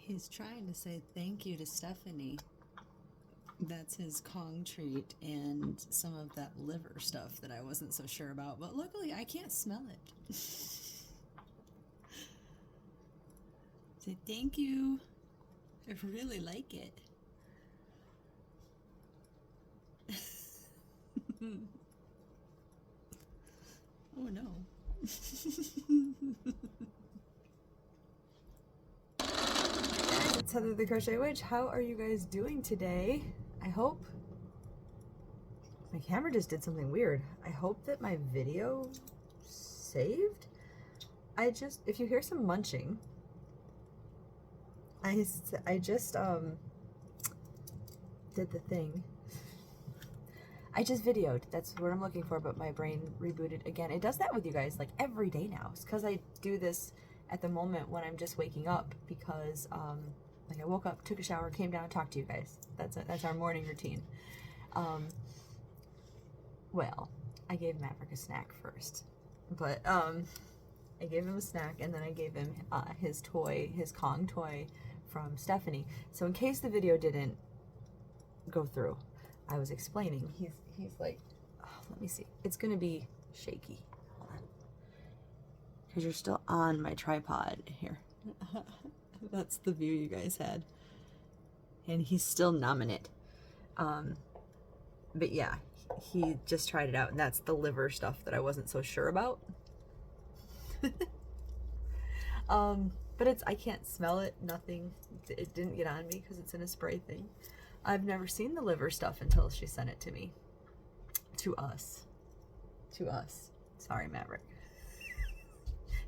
He's trying to say thank you to Stephanie. That's his Kong treat and some of that liver stuff that I wasn't so sure about, but luckily I can't smell it. Say thank you. I really like it. Oh no. It's Heather the Crochet Witch. How are you guys doing today? I hope my camera just did something weird. I hope that my video saved. If you hear some munching, I just did the thing. I just videoed. That's what I'm looking for, but my brain rebooted again. It does that with you guys like every day now. It's because I do this at the moment when I'm just waking up because like I woke up, took a shower, came down, talked to you guys. That's our morning routine. Well, I gave Maverick a snack first, but I gave him a snack and then I gave him his toy, his Kong toy from Stephanie. So in case the video didn't go through, I was explaining. He's like, oh, let me see. It's gonna be shaky. Hold on, because you're still on my tripod here. That's the view you guys had. And he's still numbing it. But yeah, he just tried it out, and that's the liver stuff that I wasn't so sure about. But I can't smell it, nothing. It didn't get on me because it's in a spray thing. I've never seen the liver stuff until she sent it to me. To us. Sorry, Maverick.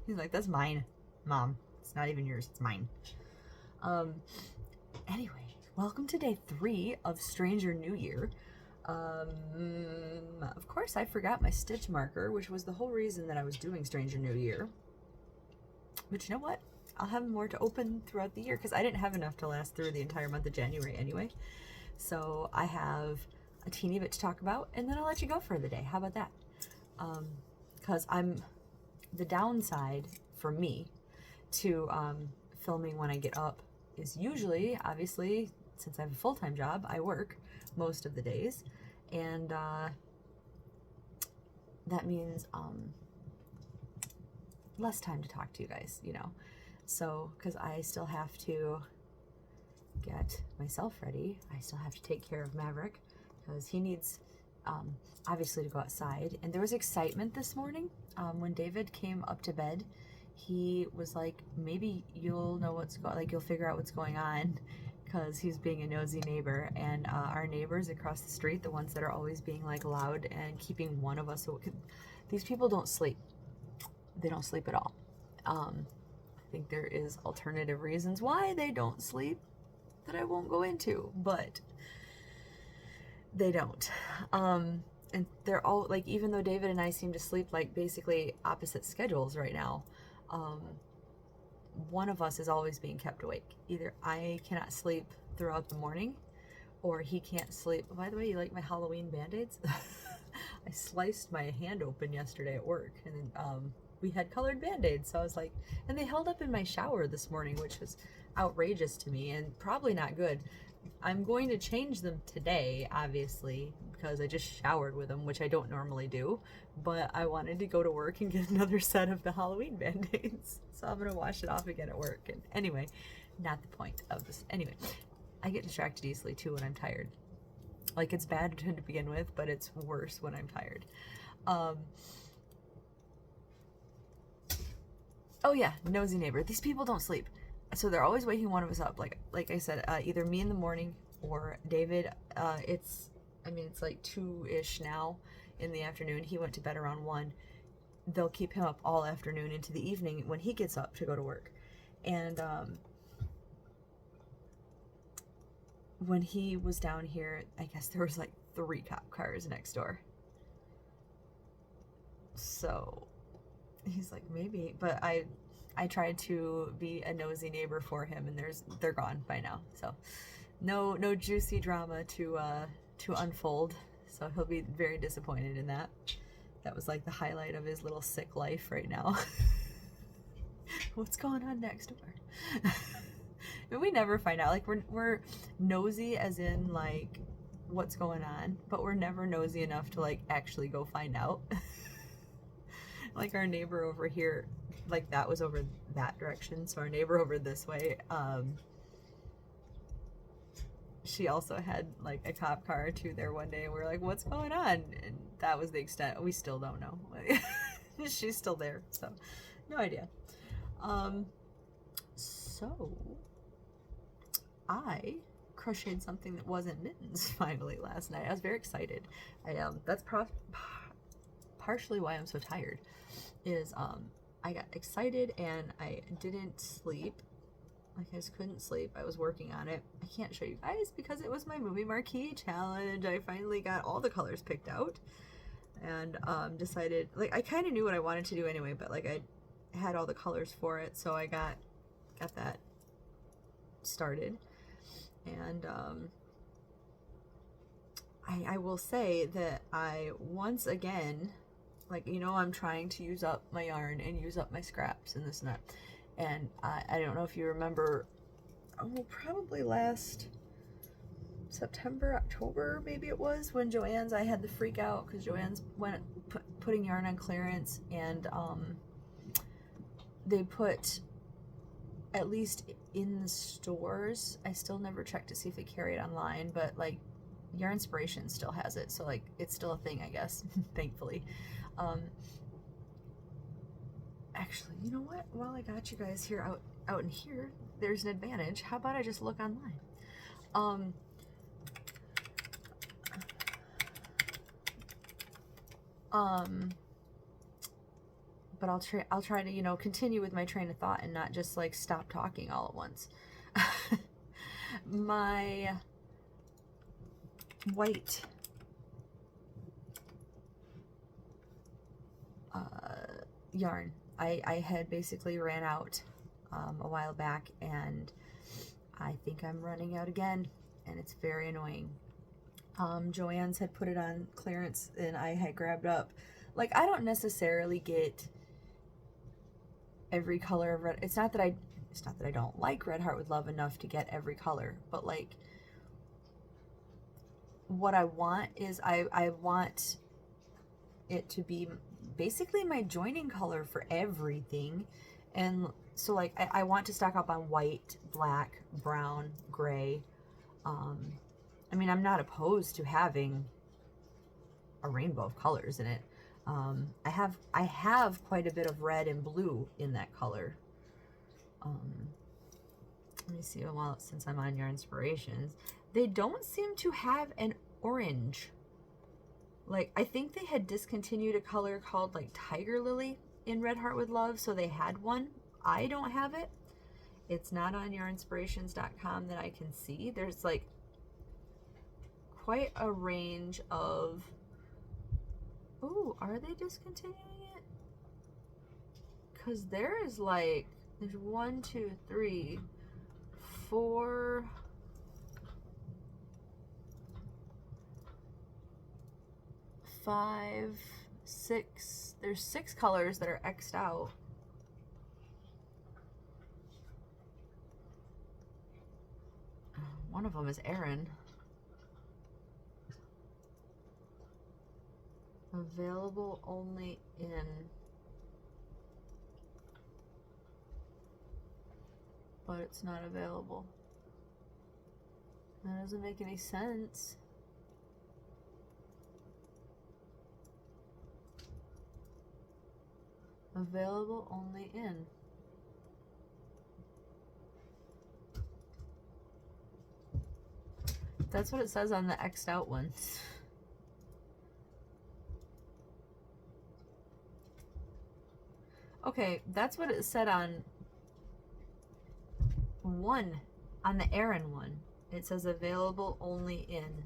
He's like, that's mine, Mom. It's not even yours, it's mine. Anyway, welcome to day 3 of Stranger New Year. Of course, I forgot my stitch marker, which was the whole reason that I was doing Stranger New Year. But you know what? I'll have more to open throughout the year because I didn't have enough to last through the entire month of January anyway. So I have a teeny bit to talk about, and then I'll let you go for the day. How about that? Because the downside for me to filming when I get up is usually, obviously, since I have a full-time job, I work most of the days, and that means less time to talk to you guys, you know. So, because I still have to get myself ready, I still have to take care of Maverick because he needs obviously to go outside. And there was excitement this morning when David came up to bed. He was like, maybe you'll know you'll figure out what's going on, because he's being a nosy neighbor. And our neighbors across the street, the ones that are always being like loud and keeping one of us, these people don't sleep. They don't sleep at all. I think there is alternative reasons why they don't sleep that I won't go into, but they don't. And they're all like, even though David and I seem to sleep like basically opposite schedules right now, one of us is always being kept awake. Either I cannot sleep throughout the morning, or he can't sleep. By the way, you like my Halloween band-aids? I sliced my hand open yesterday at work, and then we had colored band-aids, so I was like, and they held up in my shower this morning, which was outrageous to me and probably not good. I'm going to change them today, obviously, because I just showered with them, which I don't normally do, but I wanted to go to work and get another set of the Halloween band-aids, so I'm going to wash it off again at work. And anyway, not the point of this. Anyway, I get distracted easily too when I'm tired. Like, it's bad to begin with, but it's worse when I'm tired. Oh yeah, nosy neighbor. These people don't sleep, so they're always waking one of us up. Like I said, either me in the morning or David. It's like 2-ish now in the afternoon. He went to bed around 1. They'll keep him up all afternoon into the evening when he gets up to go to work. And when he was down here, I guess there was like 3 cop cars next door. So he's like, maybe, but I tried to be a nosy neighbor for him, and they're gone by now. So no juicy drama to unfold. So he'll be very disappointed in that. That was like the highlight of his little sick life right now. What's going on next door? And we never find out. Like we're nosy as in like what's going on, but we're never nosy enough to like actually go find out. Like our neighbor over here, like that was over that direction. So our neighbor over this way, she also had like a cop car or two there one day, and we were like, what's going on? And that was the extent. We still don't know. She's still there, so no idea. So I crocheted something that wasn't mittens finally last night. I was very excited. That's partially why I'm so tired, is I got excited and I didn't sleep. Like, I just couldn't sleep. I was working on it. I can't show you guys because it was my movie marquee challenge. I finally got all the colors picked out and decided, like, I kind of knew what I wanted to do anyway, but like I had all the colors for it, so I got that started. And I will say that I once again, like, you know, I'm trying to use up my yarn and use up my scraps and this and that. And I don't know if you remember, probably last September, October, maybe it was, when I had the freak out because Joann's went putting yarn on clearance, and they put, at least in the stores, I still never checked to see if they carry it online, but like Yarn Inspiration still has it, so like it's still a thing, I guess. Thankfully. Actually, you know what? While I got you guys here out in here, there's an advantage. How about I just look online? But I'll try to, you know, continue with my train of thought and not just like stop talking all at once. My white yarn, I had basically ran out a while back, and I think I'm running out again, and it's very annoying. Joann's had put it on clearance, and I had grabbed up, like, I don't necessarily get every color of red. It's not that I don't like Red Heart with Love enough to get every color, but like what I want is I want it to be basically my joining color for everything. And so like I want to stock up on white, black, brown, gray. I mean, I'm not opposed to having a rainbow of colors in it. I have quite a bit of red and blue in that color. Let me see, since I'm on Yarn Inspirations, they don't seem to have an orange. Like, I think they had discontinued a color called like Tiger Lily in Red Heart with Love, so they had one. I don't have it. It's not on yarninspirations.com that I can see. There's like quite a range of... Oh, are they discontinuing it? Because there is like, there's 1, 2, 3, 4, 5, 6. There's 6 colors that are X'd out. One of them is Erin. Available only in... But it's not available. That doesn't make any sense. Available only in... That's what it says on the X'd out ones. Okay, that's what it said on one, on the Erin one. It says available only in.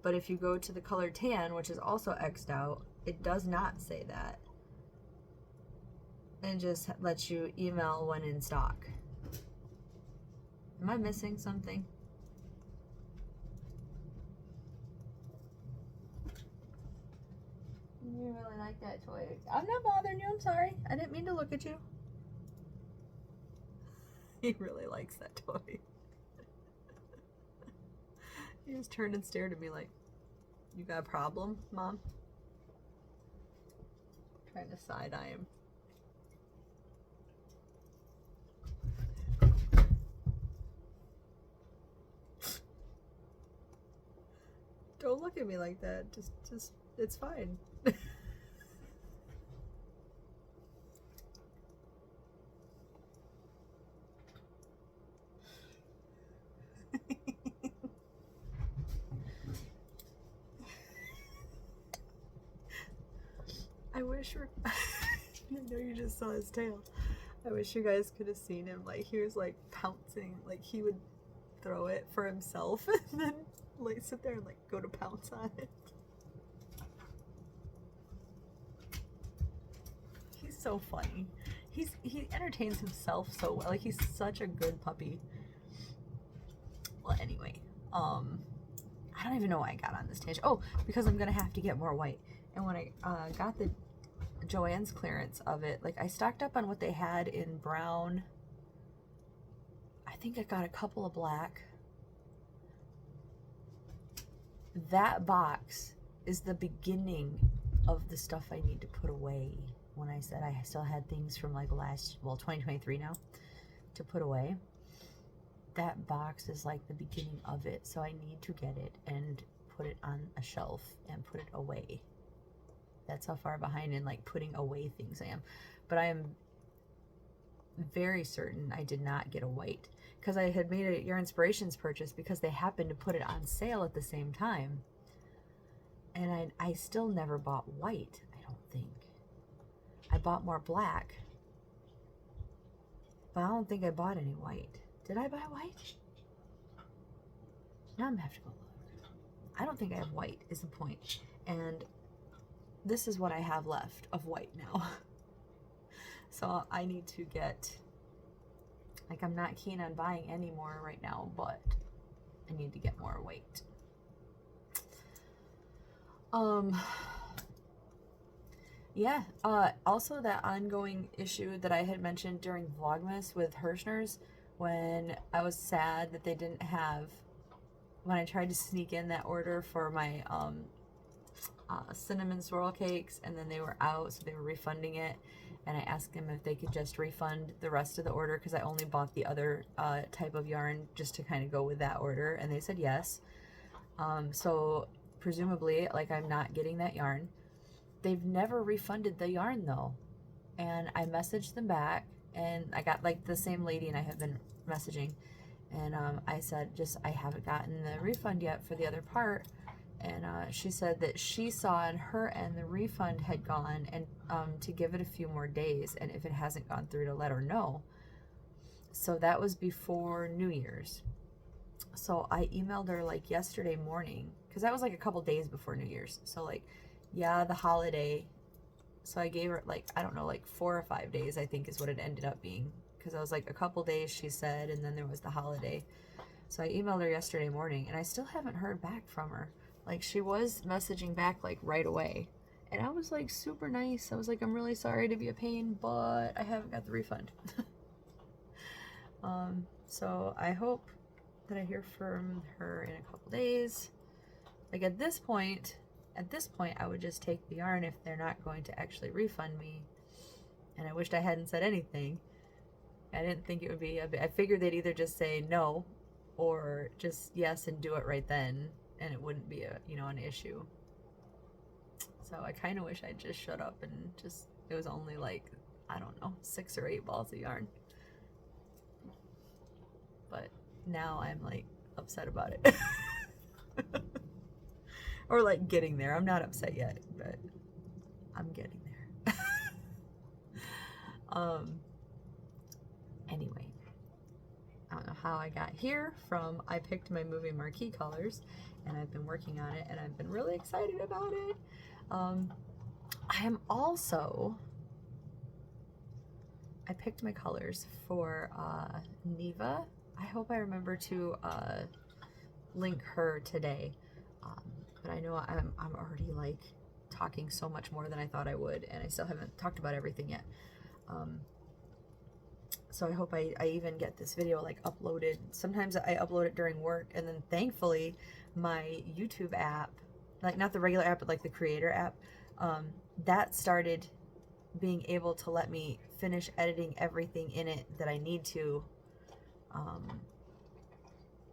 But if you go to the color tan, which is also X'd out, it does not say that. And just lets you email when in stock. Am I missing something? You really like that toy. I'm not bothering you, I'm sorry. I didn't mean to look at you. He really likes that toy. He just turned and stared at me like, you got a problem, Mom? Trying to side-eye him. Don't look at me like that. Just, it's fine. I wish I know you just saw his tail. I wish you guys could have seen him. Like, he was like pouncing. Like, he would throw it for himself and then like sit there and like go to pounce on it. He's so funny. He entertains himself so well. Like, he's such a good puppy. Well, anyway, I don't even know why I got on this tangent. Oh, because I'm gonna have to get more white. And when I got the Joann's clearance of it, like, I stocked up on what they had in brown. I think I got a couple of black. That box is the beginning of the stuff I need to put away. When I said I still had things from like 2023 now to put away, that box is like the beginning of it. So I need to get it and put it on a shelf and put it away. That's how far behind in like putting away things I am. But I am very certain I did not get a white, because I had made a Your Inspirations purchase because they happened to put it on sale at the same time. And I still never bought white, I don't think. I bought more black, but I don't think I bought any white. Did I buy white? Now I'm gonna have to go look. I don't think I have white is the point. And this is what I have left of white now. So I need to get, like, I'm not keen on buying any more right now, but I need to get more white. Yeah, also that ongoing issue that I had mentioned during Vlogmas with Hirschner's, when I was sad that they didn't have, when I tried to sneak in that order for my cinnamon swirl cakes, and then they were out, so they were refunding it, and I asked them if they could just refund the rest of the order, because I only bought the other type of yarn just to kind of go with that order, and they said yes. So presumably, like, I'm not getting that yarn. They've never refunded the yarn though, and I messaged them back, and I got, like, the same lady and I have been messaging, and I said, I haven't gotten the refund yet for the other part, and she said that she saw on her end the refund had gone, and to give it a few more days, and if it hasn't gone through, to let her know. So that was before New Year's. So I emailed her like yesterday morning, because that was like a couple days before New Year's. So, like, yeah, the holiday. So I gave her, like, I don't know, like 4 or 5 days, I think is what it ended up being. Because I was like, a couple days, she said, and then there was the holiday. So I emailed her yesterday morning, and I still haven't heard back from her. Like, she was messaging back, like, right away. And I was, like, super nice. I was like, I'm really sorry to be a pain, but I haven't got the refund. So I hope that I hear from her in a couple days. Like, at this point, I would just take the yarn if they're not going to actually refund me. And I wished I hadn't said anything. I didn't think it would be I figured they'd either just say no or just yes and do it right then, and it wouldn't be an issue. So I kind of wish I'd just shut up and it was only like, I don't know, 6 or 8 balls of yarn. But now I'm like upset about it. Or like getting there. I'm not upset yet, but I'm getting there. Anyway, I don't know how I got here from, I picked my movie marquee colors, and I've been working on it, and I've been really excited about it. I am also, I picked my colors for Neva. I hope I remember to link her today. But I know I'm already like talking so much more than I thought I would, and I still haven't talked about everything yet. So I hope I even get this video like uploaded. Sometimes I upload it during work, and then thankfully my YouTube app, like not the regular app, but like the creator app, that started being able to let me finish editing everything in it that I need to.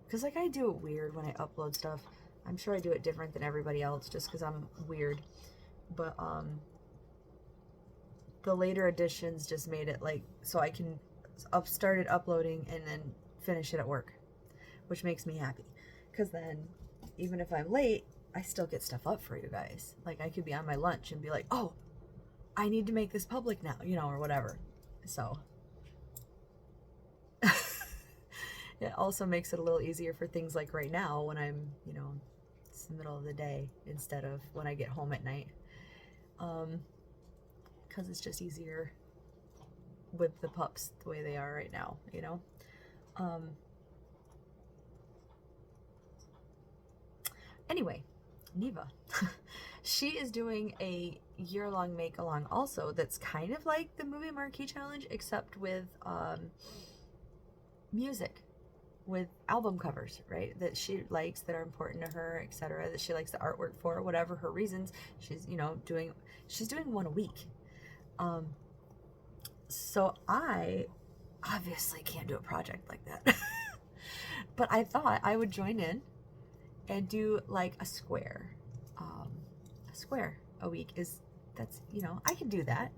Because like I do it weird when I upload stuff. I'm sure I do it different than everybody else just because I'm weird. But the later editions just made it like so I can started uploading and then finish it at work, which makes me happy. Because then even if I'm late, I still get stuff up for you guys. Like I could be on my lunch and be like, oh, I need to make this public now, you know, or whatever. So it also makes it a little easier for things like right now when I'm, you know, it's the middle of the day instead of when I get home at night. Because it's just easier with the pups the way they are right now, you know. Anyway, Neva, she is doing a year-long make-along also that's kind of like the Movie Marquee Challenge, except with music, with album covers, right, that she likes, that are important to her, etc., that she likes the artwork for, whatever her reasons. She's, you know, she's doing one a week. So I obviously can't do a project like that. But I thought I would join in and do like a square a week. That's, you know, I can do that.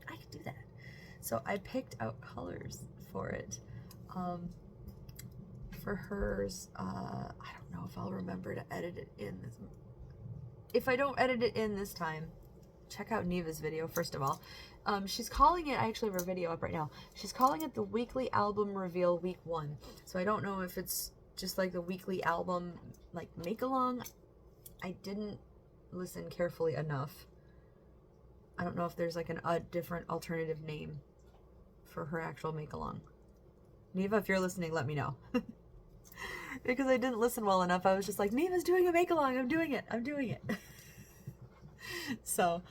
I can do that. So I picked out colors for it. For hers, I don't know if I'll remember to edit it in this. If I don't edit it in this time, check out Neva's video, first of all. She's calling it, I actually have her video up right now. She's calling it the weekly album reveal week 1. So I don't know if it's just like the weekly album, like make along. I didn't listen carefully enough. I don't know if there's like a different alternative name for her actual make along. Neva, if you're listening, let me know. Because I didn't listen well enough. I was just like, Neva's doing a make along. I'm doing it. I'm doing it. So,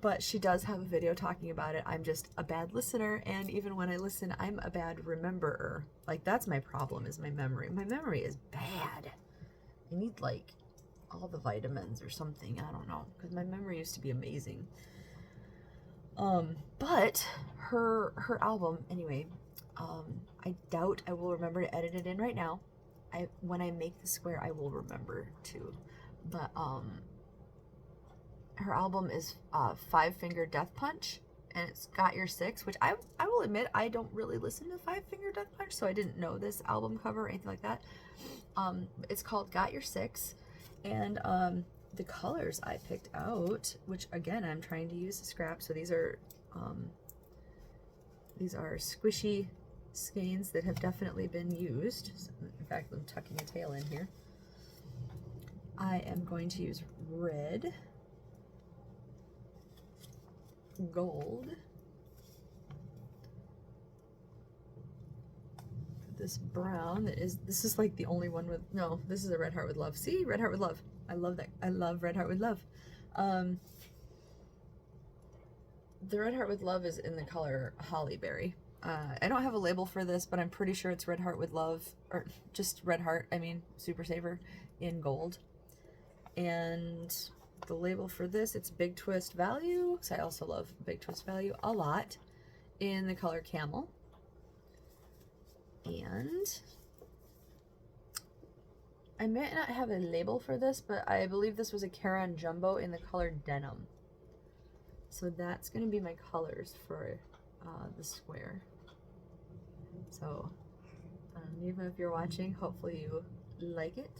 but she does have a video talking about it. I'm just a bad listener, and even when I listen, I'm a bad rememberer. Like, that's my problem, is my memory. My memory is bad. I need, like, all the vitamins or something. I don't know, because my memory used to be amazing. But her album, anyway, I doubt I will remember to edit it in right now. When I make the square, I will remember to. But, her album is Five Finger Death Punch, and it's Got Your Six, which I will admit I don't really listen to Five Finger Death Punch, so I didn't know this album cover or anything like that. It's called Got Your Six, and the colors I picked out, which again I'm trying to use the scrap, so these are squishy skeins that have definitely been used. In fact, I'm tucking a tail in here. I am going to use red, gold, this brown this is like the only one with, no, this is a Red Heart with Love. See, Red Heart with Love. I love that. I love Red Heart with Love. The Red Heart with Love is in the color Holly Berry. I don't have a label for this, but I'm pretty sure it's Red Heart with Love, or just Red Heart, I mean, Super Saver in gold. And the label for this, it's Big Twist Value, because I also love Big Twist Value a lot, in the color Camel. And I might not have a label for this, but I believe this was a Caron Jumbo in the color Denim. So that's going to be my colors for the square. So, Neva, if you're watching, hopefully you like it.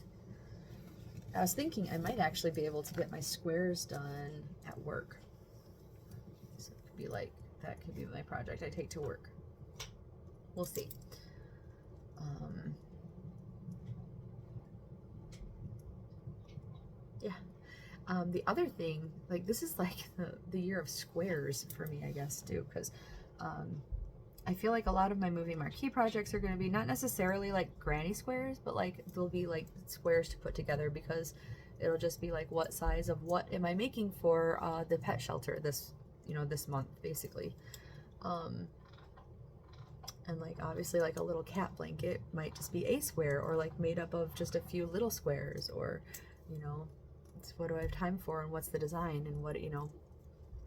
I was thinking I might actually be able to get my squares done at work. So it could be like, that could be my project I take to work. We'll see. Yeah. The other thing, like, this is like the year of squares for me, I guess, too, because I feel like a lot of my movie marquee projects are going to be not necessarily like granny squares, but like they'll be like squares to put together, because it'll just be like, what size of what am I making for the pet shelter this month, basically. And like obviously like a little cat blanket might just be a square, or like made up of just a few little squares, or you know, it's what do I have time for and what's the design and what, you know,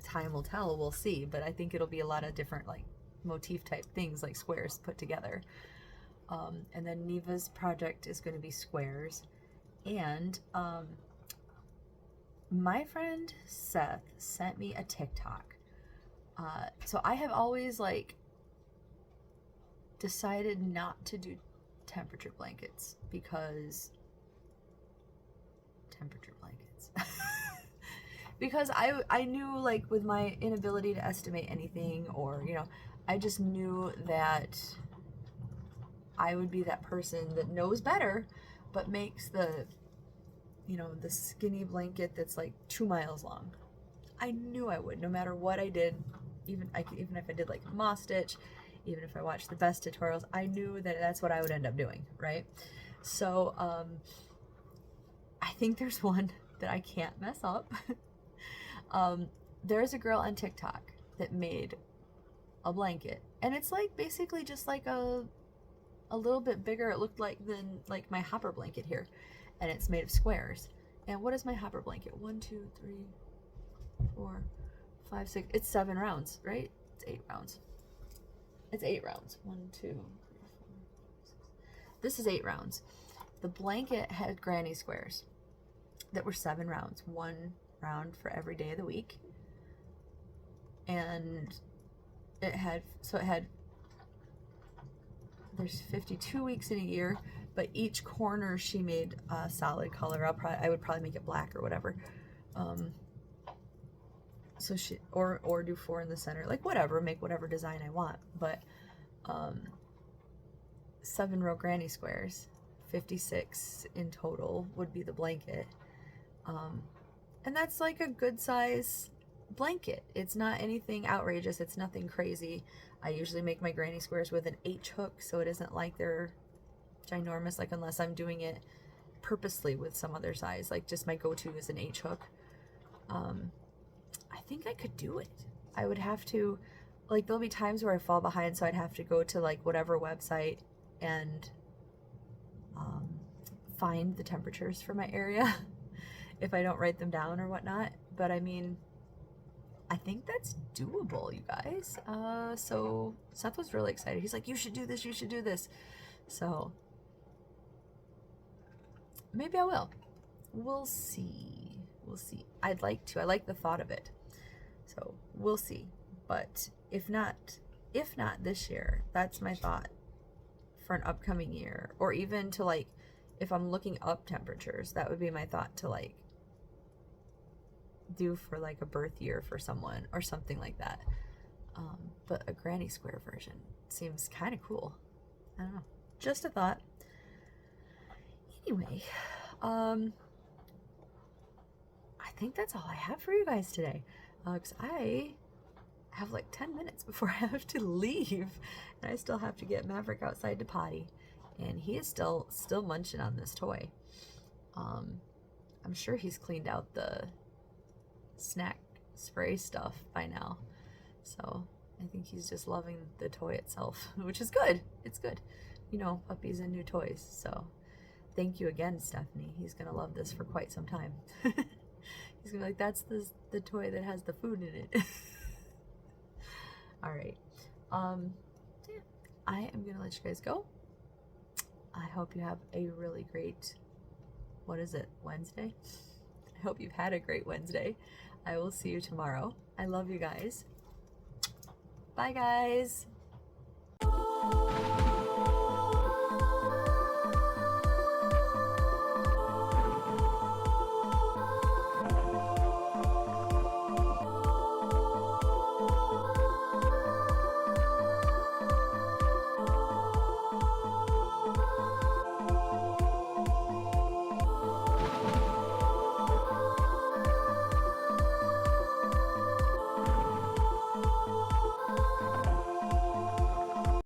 time will tell, we'll see. But I think it'll be a lot of different like motif type things, like squares put together. And then Neva's project is going to be squares. And my friend Seth sent me a TikTok. So I have always like decided not to do temperature blankets because because I knew, like, with my inability to estimate anything, or you know, I just knew that I would be that person that knows better but makes the, you know, the skinny blanket that's like 2 miles long. I knew I would, no matter what I did. Even if I did like a moss stitch, even if I watched the best tutorials, I knew that that's what I would end up doing, right? So I think there's one that I can't mess up. There's a girl on TikTok that made a blanket, and it's like basically just like a little bit bigger, it looked like, than like my hopper blanket here, and it's made of squares. And what is my hopper blanket? 1, 2, 3, 4, 5, 6. It's 7 rounds, right? It's 8 rounds. It's 8 rounds. 1, 2, 3, 4, 6. This is 8 rounds. The blanket had granny squares that were 7 rounds, 1 round for every day of the week. And it had there's 52 weeks in a year, but each corner she made a solid color. I would probably make it black or whatever. So she, or do 4 in the center, like whatever, make whatever design I want. But 7 row granny squares, 56 in total would be the blanket. And that's like a good size blanket. It's not anything outrageous. It's nothing crazy. I usually make my granny squares with an H hook, so it isn't like they're ginormous, like unless I'm doing it purposely with some other size. Like just my go-to is an H hook. I think I could do it. I would have to, like, there'll be times where I fall behind, so I'd have to go to like whatever website and find the temperatures for my area if I don't write them down or whatnot. But I mean, I think that's doable, you guys. So Seth was really excited. He's like, you should do this, you should do this. So maybe I will. We'll see. We'll see. I'd like to. I like the thought of it. So we'll see. But if not this year, that's my thought for an upcoming year. Or even to, like, if I'm looking up temperatures, that would be my thought to, like, do for like a birth year for someone or something like that. But a granny square version seems kind of cool. I don't know, just a thought. Anyway, I think that's all I have for you guys today, because I have like 10 minutes before I have to leave, and I still have to get Maverick outside to potty, and he is still munching on this toy. I'm sure he's cleaned out the snack spray stuff by now, so I think he's just loving the toy itself, which is good. It's good, you know, puppies and new toys. So thank you again, Stephanie. He's gonna love this for quite some time. He's gonna be like, that's the toy that has the food in it. All right, yeah, I am gonna let you guys go. I hope you have a really great, what is it, Wednesday? I hope you've had a great Wednesday. I will see you tomorrow. I love you guys. Bye, guys.